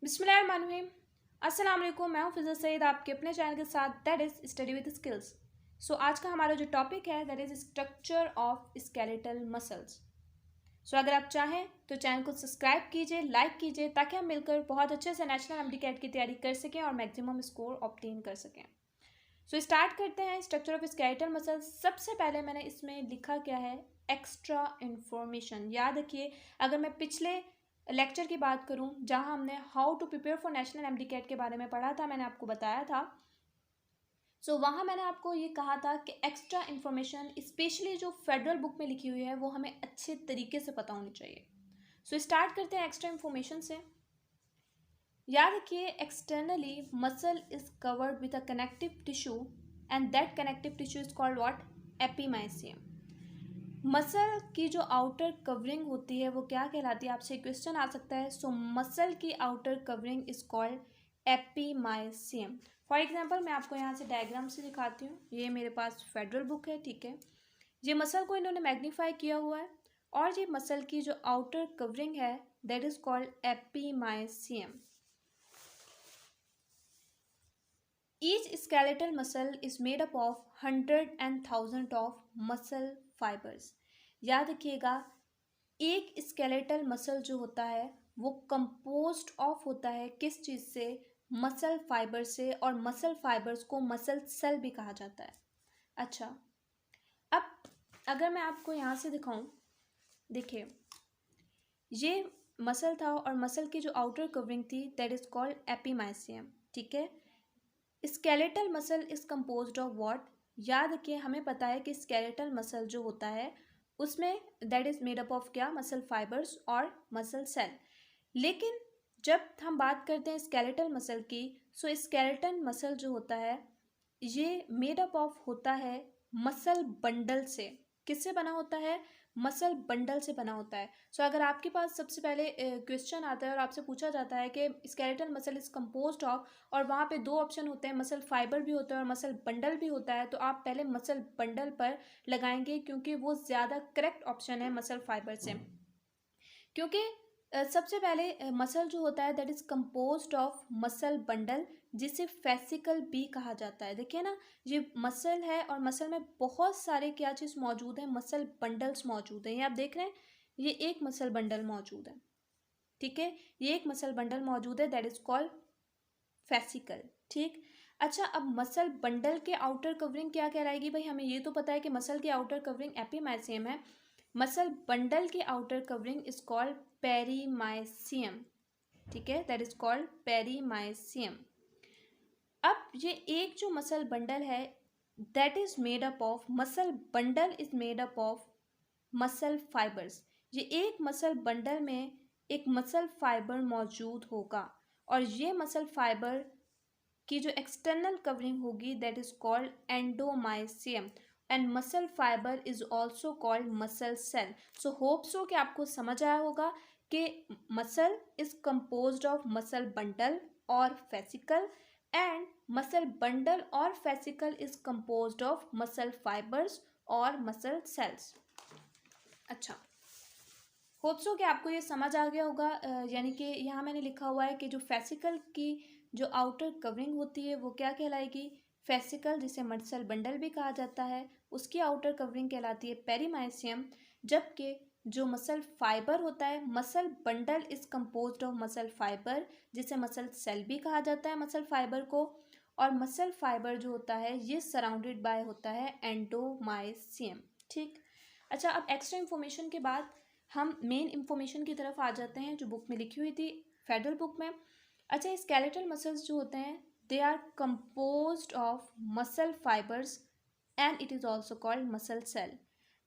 बिस्मिल्लाहिर्रहमानिर्रहीम। अस्सलाम वालेकुम। मैं हूँ फिज़ा सईद आपके अपने चैनल के साथ that is study with skills. आज का हमारा जो टॉपिक है that is structure of skeletal muscles. अगर आप चाहें तो चैनल को सब्सक्राइब कीजिए, लाइक कीजिए ताकि हम मिलकर बहुत अच्छे से नेशनल एमडी कैट की तैयारी कर सकें और मैक्सिमम स्कोर ऑब्टेन कर सकें। स्टार्ट करते हैं स्ट्रक्चर ऑफ स्केलेटल मसल्स। सबसे पहले मैंने इसमें लिखा क्या है, एक्स्ट्रा इन्फॉर्मेशन। याद रखिए, अगर मैं पिछले लेक्चर की बात करूं जहां हमने how to prepare for national MD CAT के बारे में पढ़ा था, मैंने आपको बताया था। वहाँ मैंने आपको ये कहा था कि एक्स्ट्रा इन्फॉर्मेशन स्पेशली जो फेडरल बुक में लिखी हुई है वो हमें अच्छे तरीके से पता होनी चाहिए। स्टार्ट करते हैं एक्स्ट्रा इन्फॉर्मेशन से। याद रखिए, externally muscle is covered with a connective tissue and that connective tissue is called what, epimysium. Muscle की जो आउटर कवरिंग होती है वो क्या कहलाती है, आपसे क्वेश्चन आ सकता है। मसल की outer covering is called epimysium. For example मैं आपको यहाँ से डायग्राम से दिखाती हूँ। ये मेरे पास फेडरल बुक है, ठीक है। ये मसल को इन्होंने मैग्नीफाई किया हुआ है और ये मसल की जो आउटर कवरिंग है that is called epimysium. Each skeletal muscle is made up of 100 and 1000 of muscle fibers. याद रखिएगा, एक स्केलेटल मसल जो होता है वो कंपोज्ड ऑफ होता है किस चीज़ से, मसल फाइबर से, और मसल फाइबर्स को मसल सेल भी कहा जाता है। अच्छा, अब अगर मैं आपको यहाँ से दिखाऊं, देखिए ये मसल था और मसल की जो आउटर कवरिंग थी दैट इज कॉल्ड एपीमाइसियम, ठीक है। Skeletal muscle is composed of what, याद रखिए हमें पता है कि स्केलेटल मसल जो होता है उसमें that is made up of क्या, मसल फाइबर्स और मसल सेल। लेकिन जब हम बात करते हैं स्केलेटल मसल की, स्केलेटल मसल जो होता है ये मेड अप ऑफ होता है मसल बंडल से। किससे बना होता है, मसल बंडल से बना होता है। अगर आपके पास सबसे पहले क्वेश्चन आता है और आपसे पूछा जाता है कि skeletal muscle is composed of, और वहाँ पे दो ऑप्शन होते हैं, मसल फाइबर भी होता है और मसल बंडल भी होता है, तो आप पहले मसल बंडल पर लगाएंगे क्योंकि वो ज़्यादा करेक्ट ऑप्शन है मसल फाइबर से। क्योंकि सबसे पहले मसल जो होता है that is composed of muscle bundle, जिसे फेसिकल भी कहा जाता है। देखिए ना, ये मसल है और मसल में बहुत सारे क्या चीज़ मौजूद है, मसल बंडल्स मौजूद हैं। ये आप देख रहे हैं, ये एक मसल बंडल मौजूद है, ठीक है। ये एक मसल बंडल मौजूद है दैट इज कॉल्ड फेसिकल, ठीक। अच्छा, अब मसल बंडल के आउटर कवरिंग क्या कहलाएगी भाई, हमें ये तो पता है कि मसल की आउटर कवरिंग एपीमाइसियम है। मसल बंडल की outer covering is called perimysium, ठीक है, दैट इज कॉल्ड पेरीमाइसियम। अब ये एक जो मसल बंडल है that is made up of, muscle bundle is made up of muscle fibres. ये एक मसल बंडल में एक मसल फाइबर मौजूद होगा और ये मसल फाइबर की जो एक्सटर्नल कवरिंग होगी that is called endomysium and muscle fibre is also called muscle cell. Hope so कि आपको समझ आया होगा कि muscle is composed of muscle bundle और फेसिकल, एंड मसल बंडल और fascicle is composed of muscle fibres और मसल सेल्स। अच्छा, होप सो कि आपको ये समझ आ गया होगा। यानी कि यहाँ मैंने लिखा हुआ है कि जो फेसिकल की जो आउटर कवरिंग होती है वो क्या कहलाएगी, फेसिकल, जिसे मसल बंडल भी कहा जाता है, उसकी आउटर कवरिंग कहलाती है पेरीमाइसियम। जबकि जो मसल फाइबर होता है, muscle bundle is composed of muscle fibre, जिसे मसल सेल भी कहा जाता है मसल फाइबर को, और मसल फाइबर जो होता है ये सराउंडेड बाय होता है एंडोमाइसियम, ठीक। अच्छा, अब एक्स्ट्रा इन्फॉर्मेशन के बाद हम मेन इंफॉर्मेशन की तरफ आ जाते हैं जो बुक में लिखी हुई थी, फेडरल बुक में। अच्छा, स्केलेटल मसल्स जो होते हैं they are composed of muscle fibres and it is also called muscle cell.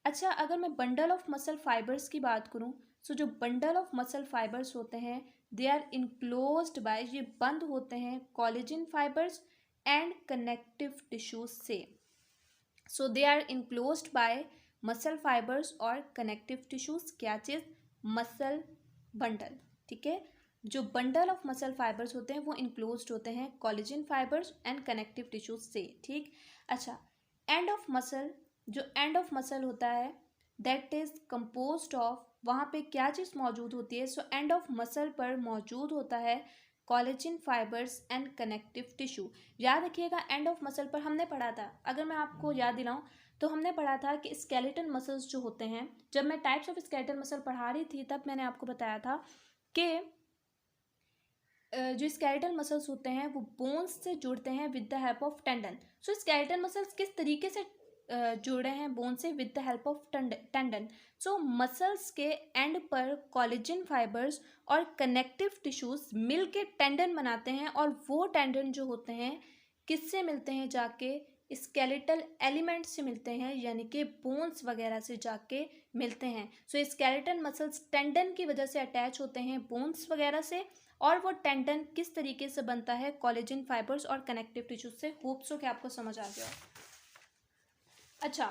अच्छा, अगर मैं बंडल ऑफ मसल फाइबर्स की बात करूं, जो बंडल ऑफ मसल फाइबर्स होते हैं दे आर इनक्लोज्ड बाय, ये बंद होते हैं collagen fibres and connective tissues से। They are enclosed by muscle fibres और कनेक्टिव टिश्यूज, क्या चीज़, मसल बंडल, ठीक है। जो बंडल ऑफ मसल फाइबर्स होते हैं वो इनक्लोज्ड होते हैं collagen fibres and connective tissues से, ठीक। अच्छा, एंड ऑफ मसल, जो एंड ऑफ मसल होता है दैट इज कंपोज्ड ऑफ, वहाँ पे क्या चीज़ मौजूद होती है, एंड ऑफ मसल पर मौजूद होता है collagen fibres and connective tissue. याद रखिएगा एंड ऑफ मसल पर हमने पढ़ा था, अगर मैं आपको याद दिलाऊं तो हमने पढ़ा था कि स्केलेटल मसल्स जो होते हैं, जब मैं टाइप्स ऑफ स्केलेटल मसल पढ़ा रही थी तब मैंने आपको बताया था कि जो स्केलेटल मसल्स होते हैं वो बोन्स से जुड़ते हैं with the help of tendon. So skeletal muscles किस तरीके से जुड़े हैं बोन से with the help of tendon. So muscles के एंड पर कोलेजन फाइबर्स और कनेक्टिव टिश्यूज मिल के टेंडन बनाते हैं, और वो टेंडन जो होते हैं किससे मिलते हैं, जाके स्केलेटल एलिमेंट से मिलते हैं, यानी कि बोन्स वगैरह से जाके मिलते हैं। सो स्केलेटल मसल्स टेंडन की वजह से अटैच होते हैं बोन्स वगैरह से, और वो टेंडन किस तरीके से बनता है, कोलेजन फाइबर्स और कनेक्टिव टिश्यूज से। होप सो कि आपको समझ आ गया। अच्छा,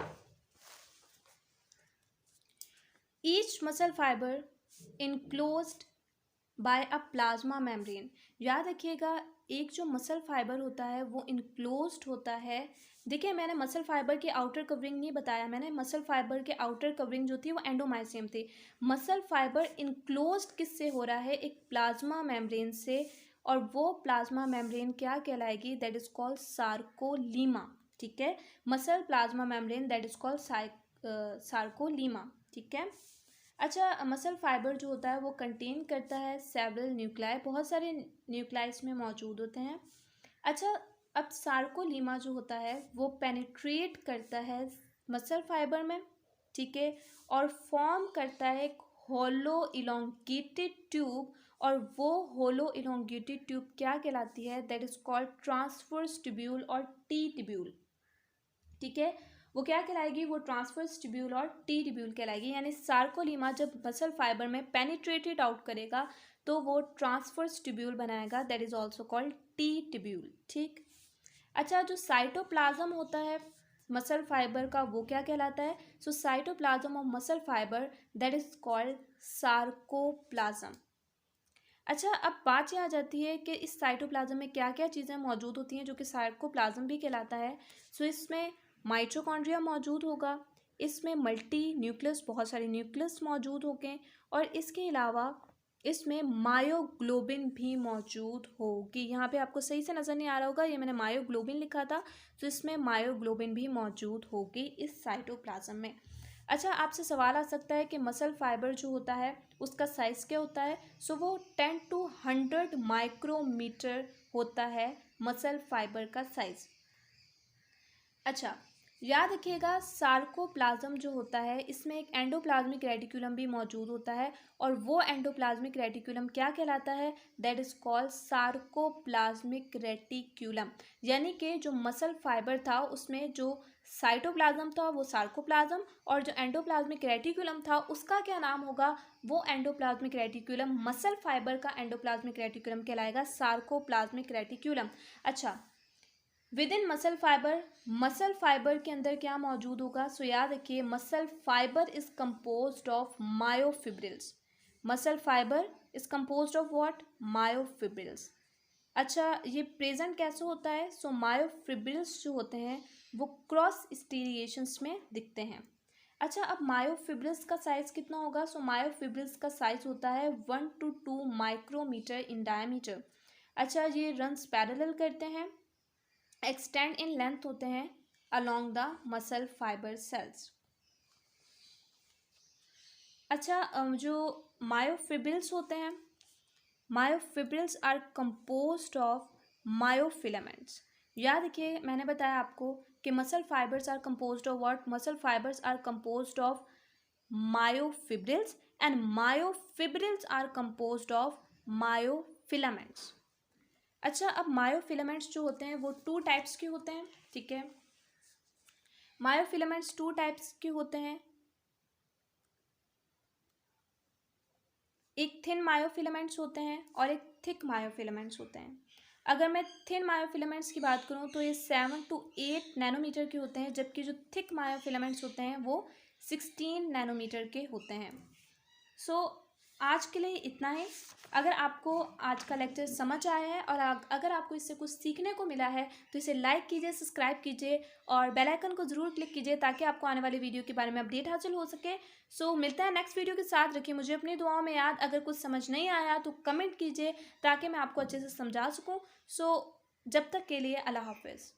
each muscle fibre enclosed bye a plasma membrane. याद रखिएगा एक जो मसल फाइबर होता है वो इनक्लोज्ड होता है। देखिए मैंने मसल फाइबर की आउटर कवरिंग नहीं बताया, मैंने मसल फाइबर के आउटर कवरिंग जो थी वो एंडोमाइसियम थी। मसल फाइबर इनक्लोज्ड किससे हो रहा है, एक प्लाज्मा मेम्ब्रेन से, और वो प्लाज्मा मेम्ब्रेन क्या कहलाएगी, दैट इज कॉल्ड सार्कोलीमा। ठीक है, muscle plasma membrane that is called सार्कोलीमा। ठीक है। अच्छा, मसल फाइबर जो होता है वो कंटेन करता है सेवरल न्यूक्लाई, बहुत सारे न्यूक्लाई इसमें मौजूद होते हैं। अच्छा, अब सार्कोलीमा जो होता है वो पेनिट्रेट करता है मसल फाइबर में, ठीक है, और फॉर्म करता है एक होलो इलोंगेटेड ट्यूब, और वो होलो इलोंगेटेड ट्यूब क्या कहलाती है, that is called transverse tubule और टी ट्यूब्यूल। ठीक है, वो क्या कहलाएगी, वो ट्रांसवर्स ट्यूब्यूल और टी ट्यूब्यूल कहलाएगी। यानी सार्कोलीमा जब मसल फाइबर में पेनिट्रेटेड आउट करेगा तो वो ट्रांसवर्स ट्यूब्यूल बनाएगा, that is also called T tubule. ठीक। अच्छा, जो साइटोप्लाज्म होता है मसल फाइबर का वो क्या कहलाता है, so cytoplasm of muscle fibre that is called sarcoplasm. अच्छा, अब बात यह आ जाती है कि इस साइटोप्लाज्म में क्या क्या चीज़ें मौजूद होती हैं जो कि सार्कोप्लाज्म भी कहलाता है। सो इसमें माइटोकॉन्ड्रिया मौजूद होगा, इसमें मल्टी न्यूक्लियस, बहुत सारे न्यूक्लियस मौजूद होंगे, और इसके अलावा इसमें मायोग्लोबिन भी मौजूद होगी। यहाँ पे आपको सही से नज़र नहीं आ रहा होगा, ये मैंने मायोग्लोबिन लिखा था, तो इसमें मायोग्लोबिन भी मौजूद होगी इस साइटोप्लाज्म में। अच्छा, आपसे सवाल आ सकता है कि मसल फाइबर जो होता है उसका साइज़ क्या होता है। सो वो 10 to 100 माइक्रोमीटर होता है मसल फाइबर का साइज़। अच्छा, याद रखिएगा सार्कोप्लाज्म जो होता है इसमें एक एंडोप्लाज्मिक रेटिकुलम भी मौजूद होता है, और वो एंडोप्लाज्मिक रेटिकुलम क्या कहलाता है, that is called sarcoplasmic reticulum. यानी कि जो मसल फाइबर था उसमें जो साइटोप्लाज्म था वो सार्कोप्लाज्म, और जो एंडोप्लाज्मिक रेटिकुलम था उसका क्या नाम होगा, वो एंडोप्लाज्मिक रेटिकुलम, मसल फाइबर का एंडोप्लाज्मिक रेटिकुलम कहलाएगा सार्कोप्लाज्मिक रेटिकुलम। अच्छा, विद इन मसल फाइबर के अंदर क्या मौजूद होगा, सो याद रखिए muscle fibre is composed of myofibrils. Muscle fibre is composed of what, myofibrils. अच्छा, ये प्रेजेंट कैसे होता है, सो मायोफिब्रिल्स जो होते हैं वो क्रॉस स्टीरिएशंस में दिखते हैं। अच्छा, अब मायोफिब्रिल्स का साइज कितना होगा, सो मायोफिब्रिल्स का साइज होता है 1 to 2 माइक्रोमीटर इन डायमीटर। अच्छा, ये रन्स पैरेलल करते हैं, एक्सटेंड इन लेंथ होते हैं along the muscle fibre cells. अच्छा, जो मायोफिब्रिल्स होते हैं, myofibrils are composed of myofilaments. याद रखिए मैंने बताया आपको कि muscle fibres are composed of what, muscle fibres are composed of myofibrils, and myofibrils are composed of myofilaments. अच्छा, अब मायोफिलामेंट्स जो होते हैं वो 2 टाइप्स के होते हैं। ठीक है, मायोफिलामेंट्स 2 टाइप्स के होते हैं, एक थिन मायोफिलामेंट्स होते हैं और एक थिक मायोफिलामेंट्स होते हैं। अगर मैं थिन मायोफिलामेंट्स की बात करूं तो ये 7 to 8 नैनोमीटर के होते हैं, जबकि जो थिक मायोफिलामेंट्स होते हैं वो 16 नैनोमीटर के होते हैं। सो आज के लिए इतना ही। अगर आपको आज का लेक्चर समझ आया है और अगर आपको इससे कुछ सीखने को मिला है तो इसे लाइक कीजिए, सब्सक्राइब कीजिए और बेल आइकन को ज़रूर क्लिक कीजिए ताकि आपको आने वाली वीडियो के बारे में अपडेट हासिल हो सके। सो मिलता है नेक्स्ट वीडियो के साथ। रखिए मुझे अपनी दुआओं में याद। अगर कुछ समझ नहीं आया तो कमेंट कीजिए ताकि मैं आपको अच्छे से समझा सकूँ। सो जब तक के लिए अल्लाह हाफिज़।